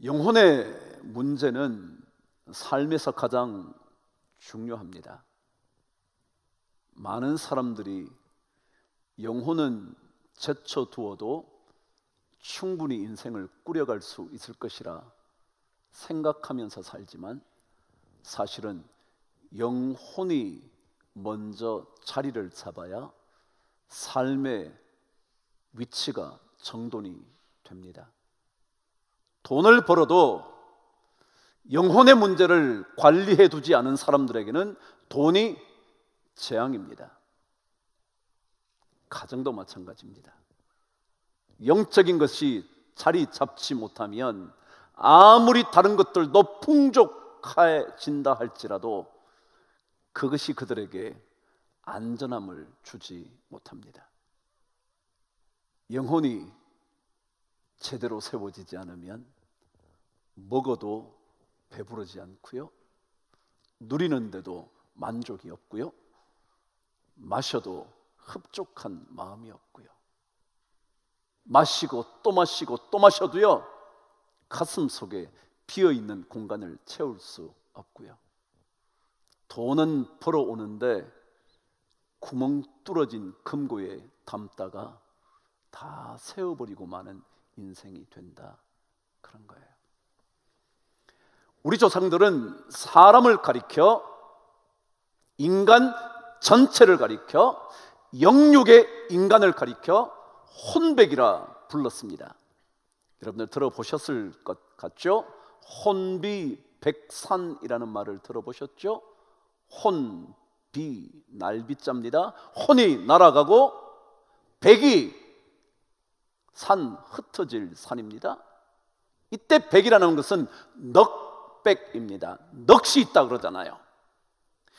영혼의 문제는 삶에서 가장 중요합니다. 많은 사람들이 영혼은 제쳐두어도 충분히 인생을 꾸려갈 수 있을 것이라 생각하면서 살지만, 사실은 영혼이 먼저 자리를 잡아야 삶의 위치가 정돈이 됩니다. 돈을 벌어도 영혼의 문제를 관리해 두지 않은 사람들에게는 돈이 재앙입니다. 가정도 마찬가지입니다. 영적인 것이 자리 잡지 못하면 아무리 다른 것들도 풍족해진다 할지라도 그것이 그들에게 안전함을 주지 못합니다. 영혼이 제대로 세워지지 않으면 먹어도 배부르지 않고요, 누리는데도 만족이 없고요, 마셔도 흡족한 마음이 없고요, 마시고 또 마시고 또 마셔도요 가슴 속에 비어있는 공간을 채울 수 없고요, 돈은 벌어오는데 구멍 뚫어진 금고에 담다가 다 세워버리고 마는 인생이 된다, 그런 거예요. 우리 조상들은 사람을 가리켜, 인간 전체를 가리켜, 영육의 인간을 가리켜 혼백이라 불렀습니다. 여러분들 들어보셨을 것 같죠? 혼비백산이라는 말을 들어보셨죠? 혼비, 날비자입니다. 혼이 날아가고 백이 산, 흩어질 산입니다. 이때 백이라는 것은 넉백입니다. 넋이 있다 그러잖아요.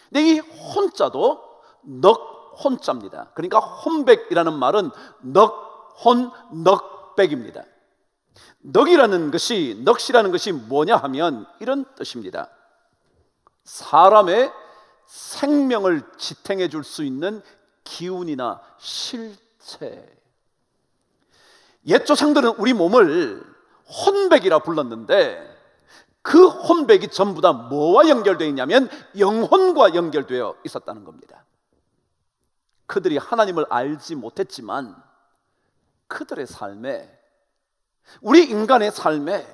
근데 이 혼자도 넉 혼자입니다. 그러니까 혼백이라는 말은 넉혼 넉백입니다. 넉이라는 것이, 넋이라는 것이 뭐냐 하면 이런 뜻입니다. 사람의 생명을 지탱해 줄 수 있는 기운이나 실체. 옛 조상들은 우리 몸을 혼백이라 불렀는데, 그 혼백이 전부 다 뭐와 연결되어 있냐면 영혼과 연결되어 있었다는 겁니다. 그들이 하나님을 알지 못했지만 그들의 삶에, 우리 인간의 삶에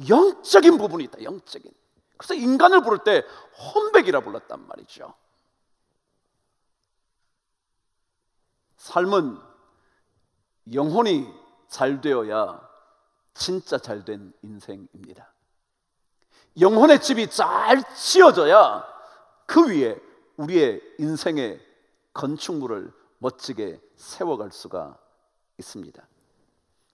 영적인 부분이 있다, 영적인. 그래서 인간을 부를 때 혼백이라 불렀단 말이죠. 삶은 영혼이 잘 되어야 진짜 잘된 인생입니다. 영혼의 집이 잘 지어져야 그 위에 우리의 인생의 건축물을 멋지게 세워갈 수가 있습니다.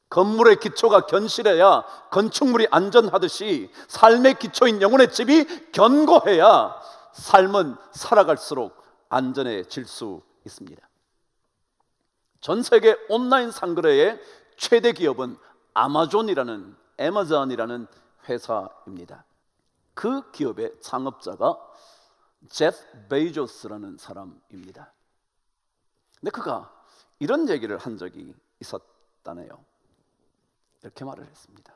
건물의 기초가 견실해야 건축물이 안전하듯이 삶의 기초인 영혼의 집이 견고해야 삶은 살아갈수록 안전해질 수 있습니다. 전 세계 온라인 상거래의 최대 기업은 아마존이라는 회사입니다. 그 기업의 창업자가 제프 베이조스라는 사람입니다. 근데 그가 이런 얘기를 한 적이 있었다네요. 이렇게 말을 했습니다.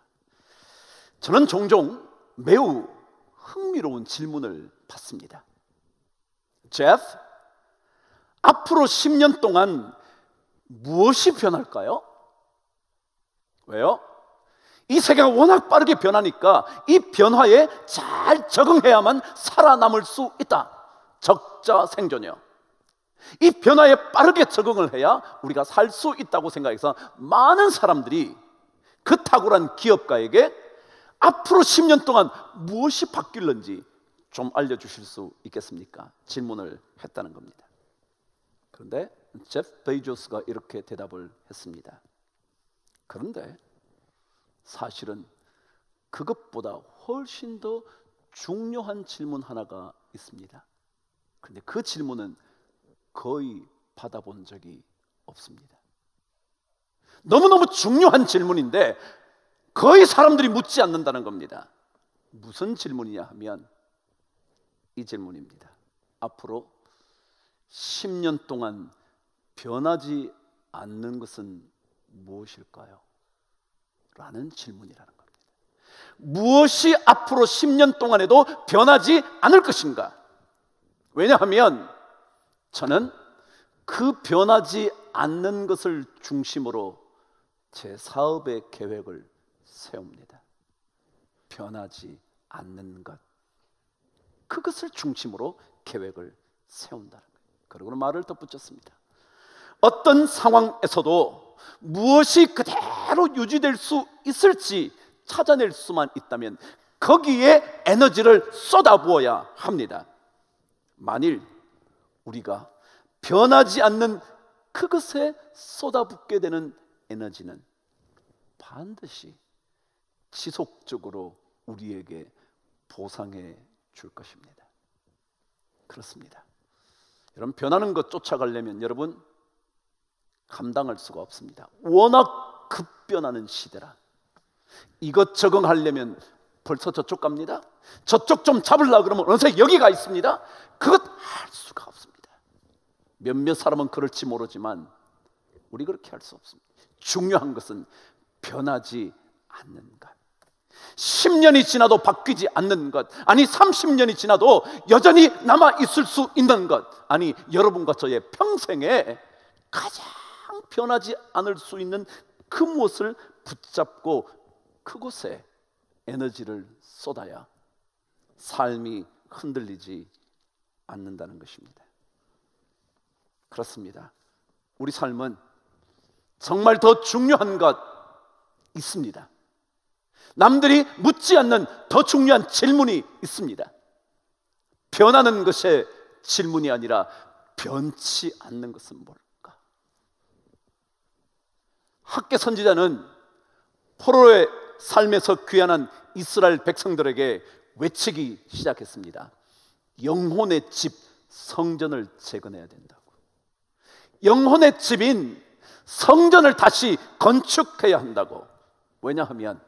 저는 종종 매우 흥미로운 질문을 받습니다. 제프, 앞으로 10년 동안 무엇이 변할까요? 왜요? 이 세계가 워낙 빠르게 변하니까 이 변화에 잘 적응해야만 살아남을 수 있다. 적자생존이요. 이 변화에 빠르게 적응을 해야 우리가 살 수 있다고 생각해서 많은 사람들이 그 탁월한 기업가에게 앞으로 10년 동안 무엇이 바뀔는지 좀 알려주실 수 있겠습니까? 질문을 했다는 겁니다. 그런데 제프 베이조스가 이렇게 대답을 했습니다. 그런데 사실은 그것보다 훨씬 더 중요한 질문 하나가 있습니다. 그런데 그 질문은 거의 받아본 적이 없습니다. 너무너무 중요한 질문인데 거의 사람들이 묻지 않는다는 겁니다. 무슨 질문이냐 하면 이 질문입니다. 앞으로 10년 동안 변하지 않는 것은 무엇일까요? 라는 질문이라는 겁니다. 무엇이 앞으로 10년 동안에도 변하지 않을 것인가? 왜냐하면 저는 그 변하지 않는 것을 중심으로 제 사업의 계획을 세웁니다. 변하지 않는 것, 그것을 중심으로 계획을 세운다는 거예요. 그리고 말을 덧붙였습니다. 어떤 상황에서도 무엇이 그대로 유지될 수 있을지 찾아낼 수만 있다면 거기에 에너지를 쏟아부어야 합니다. 만일 우리가 변하지 않는 그것에 쏟아붓게 되는 에너지는 반드시 지속적으로 우리에게 보상해 줄 것입니다. 그렇습니다. 여러분, 변하는 것 쫓아가려면 여러분 감당할 수가 없습니다. 워낙 급변하는 시대라. 이것 적응하려면 벌써 저쪽 갑니다. 저쪽 좀 잡으려고 그러면 어느새 여기가 있습니다. 그것 할 수가 없습니다. 몇몇 사람은 그럴지 모르지만 우리 그렇게 할 수 없습니다. 중요한 것은 변하지 않는 것. 10년이 지나도 바뀌지 않는 것, 아니 30년이 지나도 여전히 남아 있을 수 있는 것, 아니 여러분과 저의 평생에 가장 변하지 않을 수 있는 그 무엇을 붙잡고 그곳에 에너지를 쏟아야 삶이 흔들리지 않는다는 것입니다. 그렇습니다. 우리 삶은 정말 더 중요한 것 있습니다. 남들이 묻지 않는 더 중요한 질문이 있습니다. 변하는 것의 질문이 아니라 변치 않는 것은 뭘까? 학개 선지자는 포로의 삶에서 귀환한 이스라엘 백성들에게 외치기 시작했습니다. 영혼의 집 성전을 재건해야 된다고. 영혼의 집인 성전을 다시 건축해야 한다고. 왜냐하면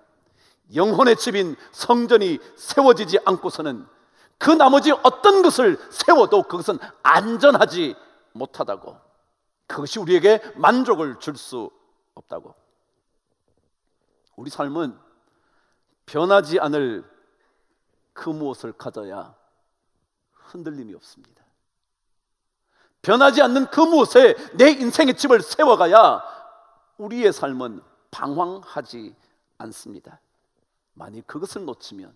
영혼의 집인 성전이 세워지지 않고서는 그 나머지 어떤 것을 세워도 그것은 안전하지 못하다고. 그것이 우리에게 만족을 줄 수 없다고. 우리 삶은 변하지 않을 그 무엇을 가져야 흔들림이 없습니다. 변하지 않는 그 무엇에 내 인생의 집을 세워가야 우리의 삶은 방황하지 않습니다. 만일 그것을 놓치면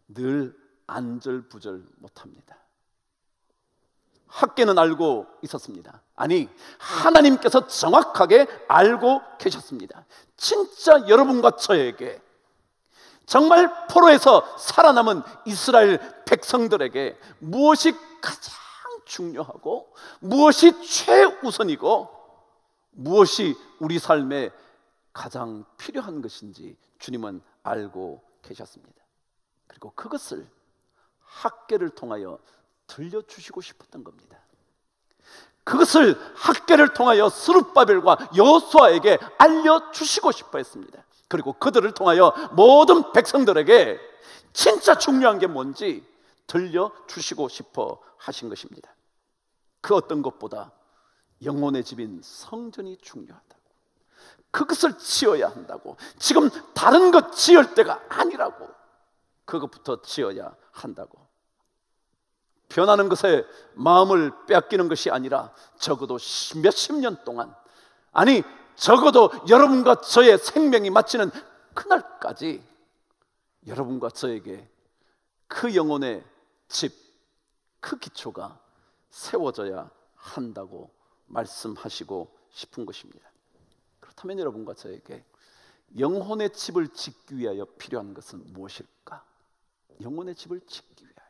늘 안절부절 못합니다. 학개는 알고 있었습니다. 아니, 하나님께서 정확하게 알고 계셨습니다. 진짜 여러분과 저에게, 정말 포로에서 살아남은 이스라엘 백성들에게 무엇이 가장 중요하고 무엇이 최우선이고 무엇이 우리 삶에 가장 필요한 것인지 주님은 알고 계셨습니다. 그리고 그것을 학개를 통하여 들려주시고 싶었던 겁니다. 그것을 학개를 통하여 스룹바벨과 여호수아에게 알려주시고 싶어 했습니다. 그리고 그들을 통하여 모든 백성들에게 진짜 중요한 게 뭔지 들려주시고 싶어 하신 것입니다. 그 어떤 것보다 영혼의 집인 성전이 중요하다고, 그것을 지어야 한다고, 지금 다른 것 지을 때가 아니라고, 그것부터 지어야 한다고. 변하는 것에 마음을 빼앗기는 것이 아니라 적어도 몇십 년 동안, 아니 적어도 여러분과 저의 생명이 마치는 그날까지 여러분과 저에게 그 영혼의 집, 그 기초가 세워져야 한다고 말씀하시고 싶은 것입니다. 그렇다면 여러분과 저에게 영혼의 집을 짓기 위하여 필요한 것은 무엇일까? 영혼의 집을 짓기 위하여.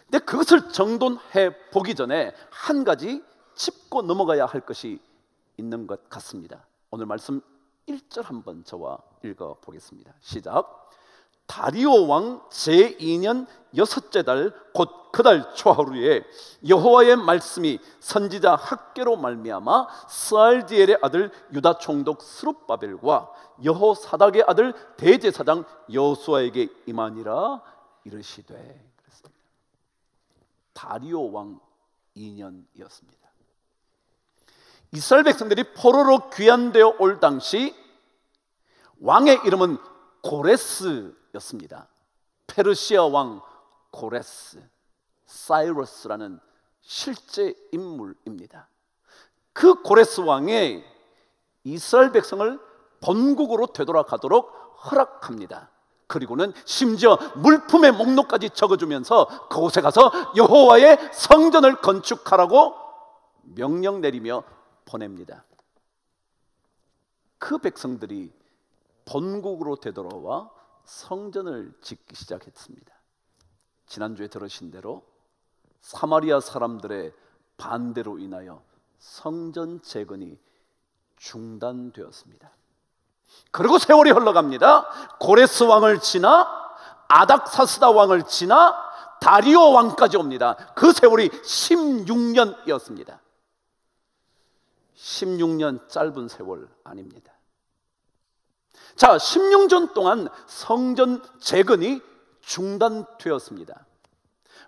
근데 그것을 정돈해 보기 전에 한 가지 짚고 넘어가야 할 것이 있는 것 같습니다. 오늘 말씀 1절 한번 저와 읽어 보겠습니다. 시작. 다리오 왕 제2년 6째 달 곧 그 달 초하루에 여호와의 말씀이 선지자 학개로 말미암아 스알디엘의 아들 유다 총독 스룹바벨과 여호사닥의 아들 대제사장 여호수아에게 임하니라 이르시되. 그랬습니다. 다리오 왕 2년이었습니다. 이스라엘 백성들이 포로로 귀환되어 올 당시 왕의 이름은 고레스였습니다. 페르시아 왕 고레스, 사이러스라는 실제 인물입니다. 그 고레스 왕이 이스라엘 백성을 본국으로 되돌아가도록 허락합니다. 그리고는 심지어 물품의 목록까지 적어주면서 그곳에 가서 여호와의 성전을 건축하라고 명령 내리며 보냅니다. 그 백성들이 본국으로 되돌아와 성전을 짓기 시작했습니다. 지난주에 들으신 대로 사마리아 사람들의 반대로 인하여 성전 재건이 중단되었습니다. 그리고 세월이 흘러갑니다. 고레스 왕을 지나 아닥사스다 왕을 지나 다리오 왕까지 옵니다. 그 세월이 16년이었습니다. 16년 짧은 세월 아닙니다. 자, 16년 동안 성전 재건이 중단되었습니다.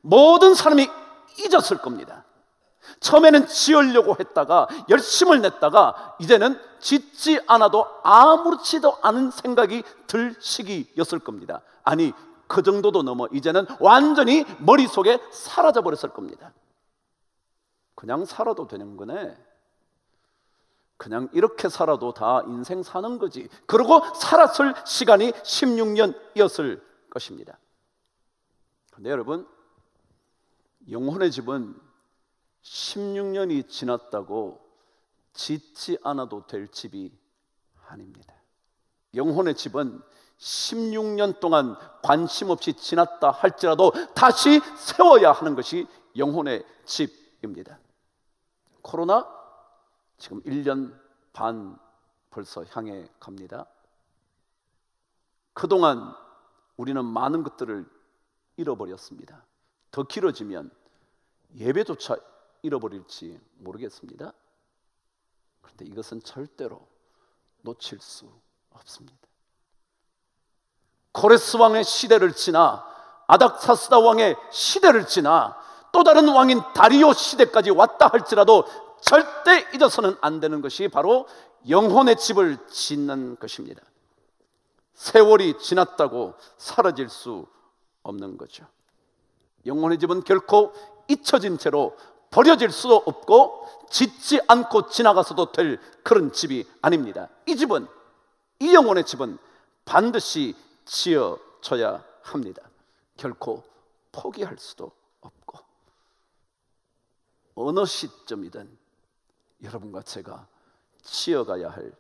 모든 사람이 잊었을 겁니다. 처음에는 지으려고 했다가 열심을 냈다가 이제는 짓지 않아도 아무렇지도 않은 생각이 들 시기였을 겁니다. 아니, 그 정도도 넘어 이제는 완전히 머릿속에 사라져 버렸을 겁니다. 그냥 살아도 되는 거네, 그냥 이렇게 살아도 다 인생 사는 거지, 그러고 살았을 시간이 16년이었을 것입니다. 그런데 여러분, 영혼의 집은 16년이 지났다고 짓지 않아도 될 집이 아닙니다. 영혼의 집은 16년 동안 관심 없이 지났다 할지라도 다시 세워야 하는 것이 영혼의 집입니다. 코로나 지금 1년 반 벌써 향해 갑니다. 그동안 우리는 많은 것들을 잃어버렸습니다. 더 길어지면 예배조차 잃어버릴지 모르겠습니다. 그런데 이것은 절대로 놓칠 수 없습니다. 고레스 왕의 시대를 지나 아닥사스다 왕의 시대를 지나 또 다른 왕인 다리오 시대까지 왔다 할지라도 절대 잊어서는 안 되는 것이 바로 영혼의 집을 짓는 것입니다. 세월이 지났다고 사라질 수 없는 거죠. 영혼의 집은 결코 잊혀진 채로 버려질 수도 없고 짓지 않고 지나가서도 될 그런 집이 아닙니다. 이 집은, 이 영혼의 집은 반드시 지어져야 합니다. 결코 포기할 수도 없고 어느 시점이든 여러분과 제가 지어가야 할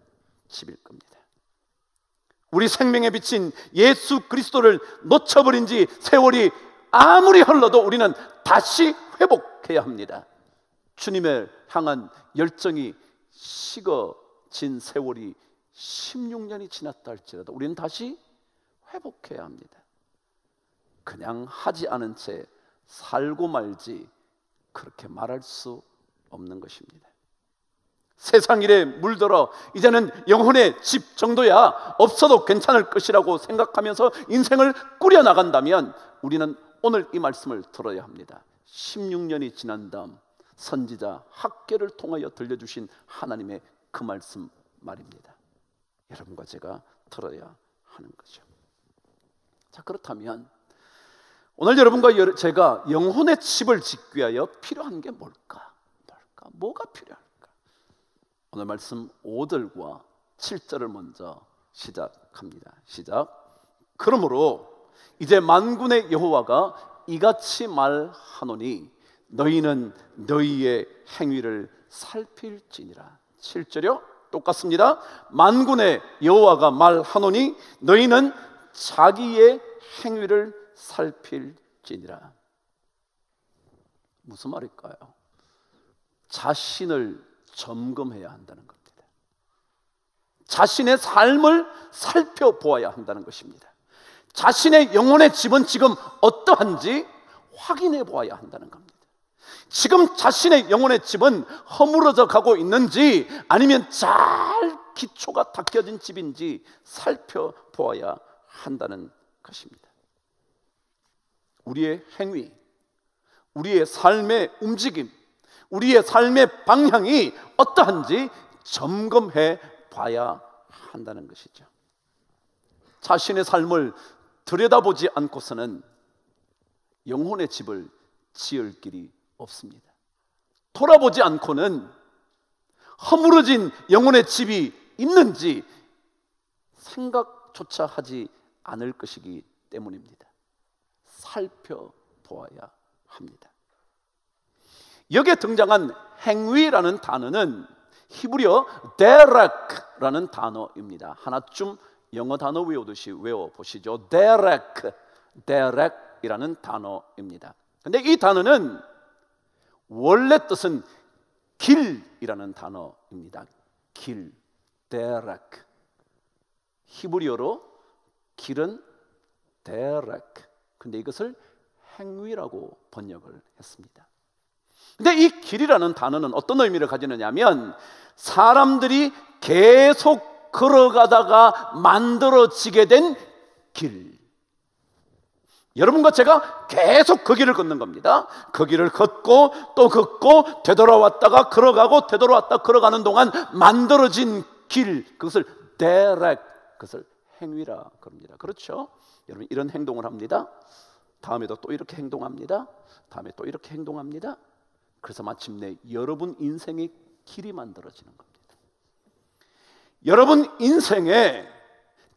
집일 겁니다. 우리 생명에 비친 예수 그리스도를 놓쳐버린 지 세월이 아무리 흘러도 우리는 다시 회복해야 합니다. 주님을 향한 열정이 식어진 세월이 16년이 지났다 할지라도 우리는 다시 회복해야 합니다. 그냥 하지 않은 채 살고 말지 그렇게 말할 수 없는 것입니다. 세상 일에 물들어 이제는 영혼의 집 정도야 없어도 괜찮을 것이라고 생각하면서 인생을 꾸려나간다면 우리는 오늘 이 말씀을 들어야 합니다. 16년이 지난 다음 선지자 학개를 통하여 들려주신 하나님의 그 말씀 말입니다. 여러분과 제가 들어야 하는 거죠. 자, 그렇다면 오늘 여러분과 제가 영혼의 집을 짓기 위하여 필요한 게 뭘까? 뭐가 필요할까? 오늘 말씀 5절과 7절을 먼저 시작합니다. 시작. 그러므로 이제 만군의 여호와가 이같이 말하노니 너희는 너희의 행위를 살필지니라. 7절이요? 똑같습니다. 만군의 여호와가 말하노니 너희는 자기의 행위를 살필지니라. 무슨 말일까요? 자신을 점검해야 한다는 겁니다. 자신의 삶을 살펴보아야 한다는 것입니다. 자신의 영혼의 집은 지금 어떠한지 확인해 보아야 한다는 겁니다. 지금 자신의 영혼의 집은 허물어져 가고 있는지 아니면 잘 기초가 닦여진 집인지 살펴보아야 한다는 것입니다. 우리의 행위, 우리의 삶의 움직임, 우리의 삶의 방향이 어떠한지 점검해 봐야 한다는 것이죠. 자신의 삶을 들여다보지 않고서는 영혼의 집을 지을 길이 없습니다. 돌아보지 않고는 허물어진 영혼의 집이 있는지 생각조차 하지 않을 것이기 때문입니다. 살펴보아야 합니다. 여기에 등장한 행위라는 단어는 히브리어 데렉라는 단어입니다. 하나쯤 영어 단어 외우듯이 외워보시죠. 데렉이라는 단어입니다. 근데 이 단어는 원래 뜻은 길이라는 단어입니다. 길, 데렉. 히브리어로 길은 데렉. 근데 이것을 행위라고 번역을 했습니다. 근데 이 길이라는 단어는 어떤 의미를 가지느냐면 사람들이 계속 걸어가다가 만들어지게 된 길. 여러분과 제가 계속 그 길을 걷는 겁니다. 그 길을 걷고 또 걷고 되돌아왔다가 걸어가고 되돌아왔다 걸어가는 동안 만들어진 길, 그것을 데렉, 그것을 행위라 그럽니다. 그렇죠? 여러분 이런 행동을 합니다. 다음에도 또 이렇게 행동합니다. 다음에 또 이렇게 행동합니다. 그래서 마침내 여러분 인생의 길이 만들어지는 겁니다. 여러분 인생에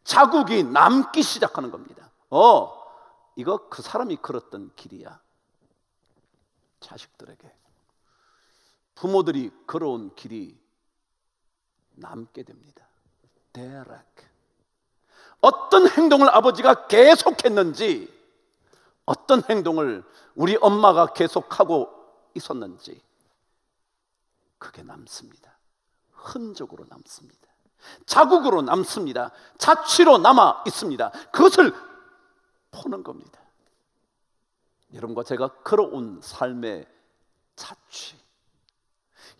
자국이 남기 시작하는 겁니다. 이거 그 사람이 걸었던 길이야. 자식들에게 부모들이 걸어온 길이 남게 됩니다. 데렉. 어떤 행동을 아버지가 계속했는지, 어떤 행동을 우리 엄마가 계속하고 있었는지 그게 남습니다. 흔적으로 남습니다. 자국으로 남습니다. 자취로 남아 있습니다. 그것을 보는 겁니다. 여러분과 제가 걸어온 삶의 자취,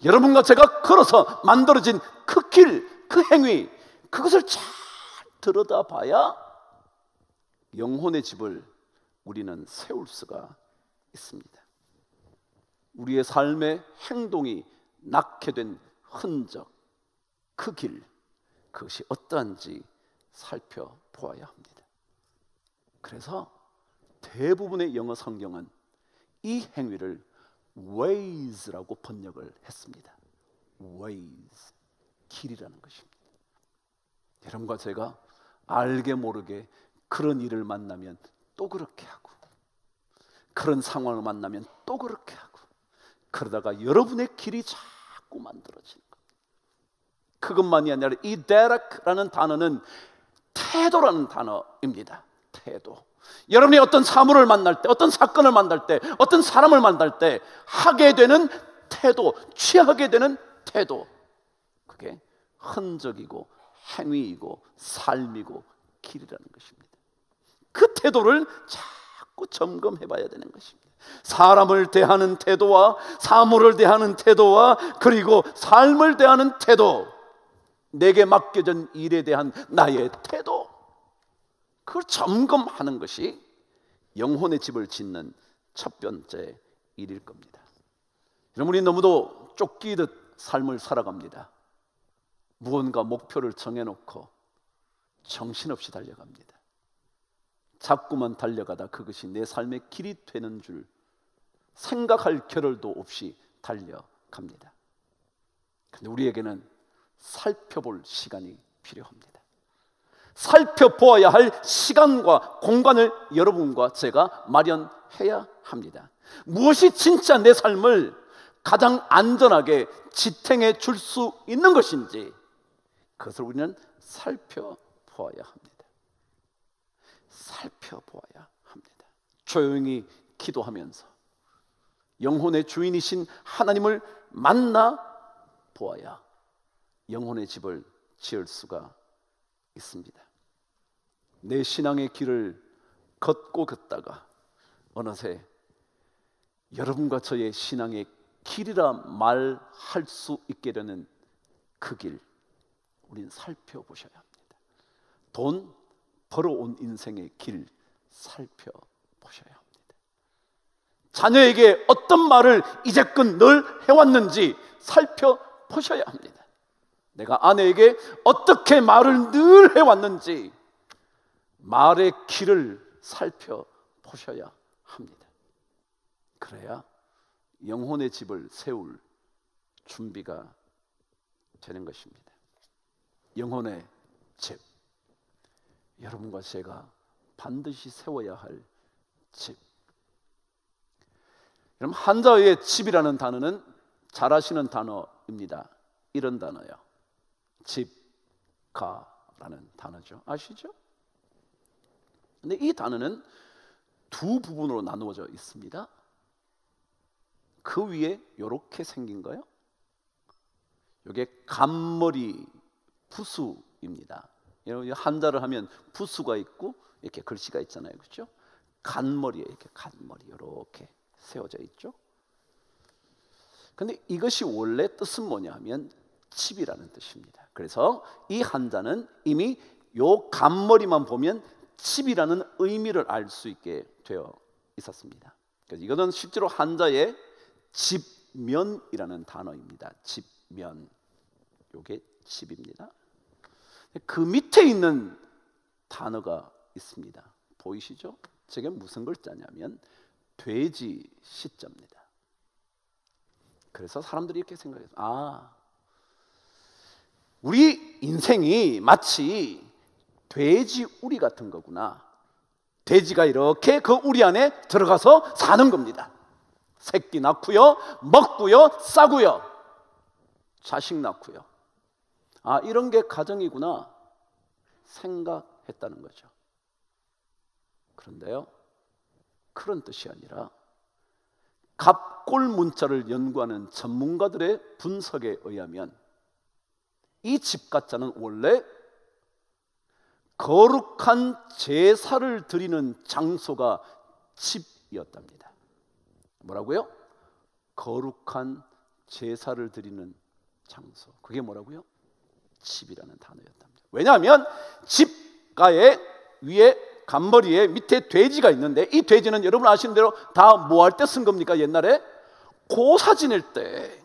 여러분과 제가 걸어서 만들어진 그 길, 그 행위, 그것을 잘 들여다봐야 영혼의 집을 우리는 세울 수가 있습니다. 우리의 삶의 행동이 낳게 된 흔적, 그 길, 그것이 어떠한지 살펴보아야 합니다. 그래서 대부분의 영어 성경은 이 행위를 ways라고 번역을 했습니다. ways, 길이라는 것입니다. 여러분과 제가 알게 모르게 그런 일을 만나면 또 그렇게 하고, 그런 상황을 만나면 또 그렇게 하고, 그러다가 여러분의 길이 자꾸 만들어지는 겁니다. 그것만이 아니라 이 데렉라는 단어는 태도라는 단어입니다. 태도. 여러분이 어떤 사물을 만날 때, 어떤 사건을 만날 때, 어떤 사람을 만날 때 하게 되는 태도, 취하게 되는 태도, 그게 흔적이고 행위이고 삶이고 길이라는 것입니다. 그 태도를 자꾸 점검해 봐야 되는 것입니다. 사람을 대하는 태도와 사물을 대하는 태도와 그리고 삶을 대하는 태도, 내게 맡겨진 일에 대한 나의 태도, 그걸 점검하는 것이 영혼의 집을 짓는 첫 번째 일일 겁니다. 여러분이 너무도 쫓기듯 삶을 살아갑니다. 무언가 목표를 정해놓고 정신없이 달려갑니다. 자꾸만 달려가다 그것이 내 삶의 길이 되는 줄 생각할 겨를도 없이 달려갑니다. 그런데 우리에게는 살펴볼 시간이 필요합니다. 살펴보아야 할 시간과 공간을 여러분과 제가 마련해야 합니다. 무엇이 진짜 내 삶을 가장 안전하게 지탱해 줄 수 있는 것인지 그것을 우리는 살펴보아야 합니다. 살펴보아야 합니다. 조용히 기도하면서 영혼의 주인이신 하나님을 만나 보아야 영혼의 집을 지을 수가 있습니다. 내 신앙의 길을 걷고 걷다가 어느새 여러분과 저의 신앙의 길이라 말할 수 있게 되는 그 길, 우린 살펴보셔야 합니다. 돈 벌어온 인생의 길 살펴보셔야 합니다. 자녀에게 어떤 말을 이제껏 늘 해왔는지 살펴보셔야 합니다. 내가 아내에게 어떻게 말을 늘 해왔는지 말의 길을 살펴보셔야 합니다. 그래야 영혼의 집을 세울 준비가 되는 것입니다. 영혼의 집, 여러분과 제가 반드시 세워야 할 집. 여러분, 한자어의 집이라는 단어는 잘 아시는 단어입니다. 이런 단어요. 집가라는 단어죠. 아시죠? 근데 이 단어는 두 부분으로 나누어져 있습니다. 그 위에 이렇게 생긴 거요. 이게 간머리 부수입니다. 여러분, 한자를 하면 부수가 있고 이렇게 글씨가 있잖아요, 그렇죠? 간머리에 이렇게 간머리 이렇게 세워져 있죠. 근데 이것이 원래 뜻은 뭐냐 하면 집이라는 뜻입니다. 그래서 이 한자는 이미 요 간머리만 보면 집이라는 의미를 알 수 있게 되어 있었습니다. 그래서 이거는 실제로 한자의 집면이라는 단어입니다. 집면, 요게 집입니다. 그 밑에 있는 단어가 있습니다. 보이시죠? 저게 무슨 글자냐면 돼지 시자입니다. 그래서 사람들이 이렇게 생각해요. 우리 인생이 마치 돼지 우리 같은 거구나. 돼지가 이렇게 그 우리 안에 들어가서 사는 겁니다. 새끼 낳고요, 먹고요, 싸고요, 자식 낳고요. 이런 게 가정이구나 생각했다는 거죠. 그런데요, 그런 뜻이 아니라 갑골 문자를 연구하는 전문가들의 분석에 의하면 이 집가자는 원래 거룩한 제사를 드리는 장소가 집이었답니다. 뭐라고요? 거룩한 제사를 드리는 장소. 그게 뭐라고요? 집이라는 단어였답니다. 왜냐하면 집가의 위에 간머리에 밑에 돼지가 있는데, 이 돼지는 여러분 아시는 대로 다 뭐 할 때 쓴 겁니까? 옛날에 고사 지낼 때,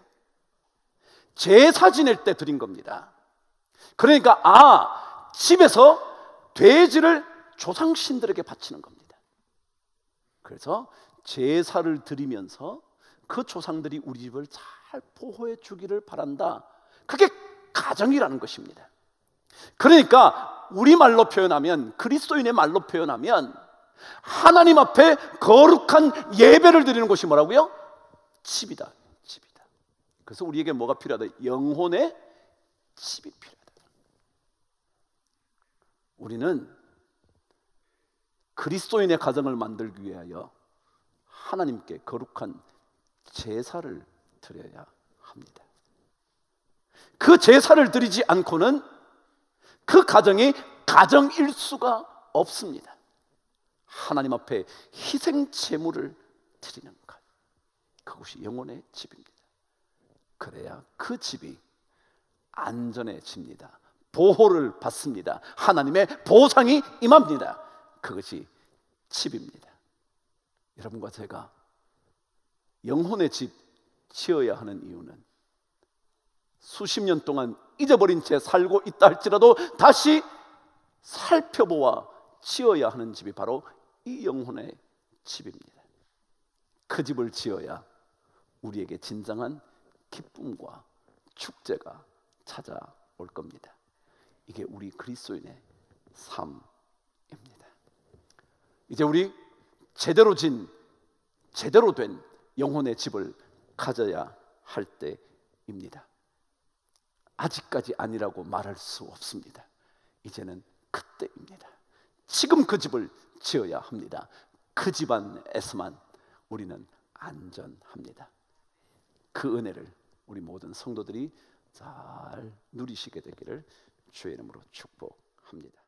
제사 지낼 때 드린 겁니다. 그러니까 집에서 돼지를 조상신들에게 바치는 겁니다. 그래서 제사를 드리면서 그 조상들이 우리 집을 잘 보호해 주기를 바란다. 그게 가정이라는 것입니다. 그러니까 우리말로 표현하면, 그리스도인의 말로 표현하면 하나님 앞에 거룩한 예배를 드리는 곳이 뭐라고요? 집이다. 집이다. 그래서 우리에게 뭐가 필요하다? 영혼의 집이 필요하다. 우리는 그리스도인의 가정을 만들기 위하여 하나님께 거룩한 제사를 드려야 합니다. 그 제사를 드리지 않고는 그 가정이 가정일 수가 없습니다. 하나님 앞에 희생 제물을 드리는 것, 그것이 영혼의 집입니다. 그래야 그 집이 안전해집니다. 보호를 받습니다. 하나님의 보상이 임합니다. 그것이 집입니다. 여러분과 제가 영혼의 집 지어야 하는 이유는 수십 년 동안 잊어버린 채 살고 있다 할지라도 다시 살펴보아 지어야 하는 집이 바로 이 영혼의 집입니다. 그 집을 지어야 우리에게 진정한 기쁨과 축제가 찾아올 겁니다. 이게 우리 그리스도인의 삶입니다. 이제 우리 제대로 된 영혼의 집을 가져야 할 때입니다. 아직까지 아니라고 말할 수 없습니다. 이제는 그때입니다. 지금 그 집을 지어야 합니다. 그 집안에서만 우리는 안전합니다. 그 은혜를 우리 모든 성도들이 잘 누리시게 되기를 주의 이름으로 축복합니다.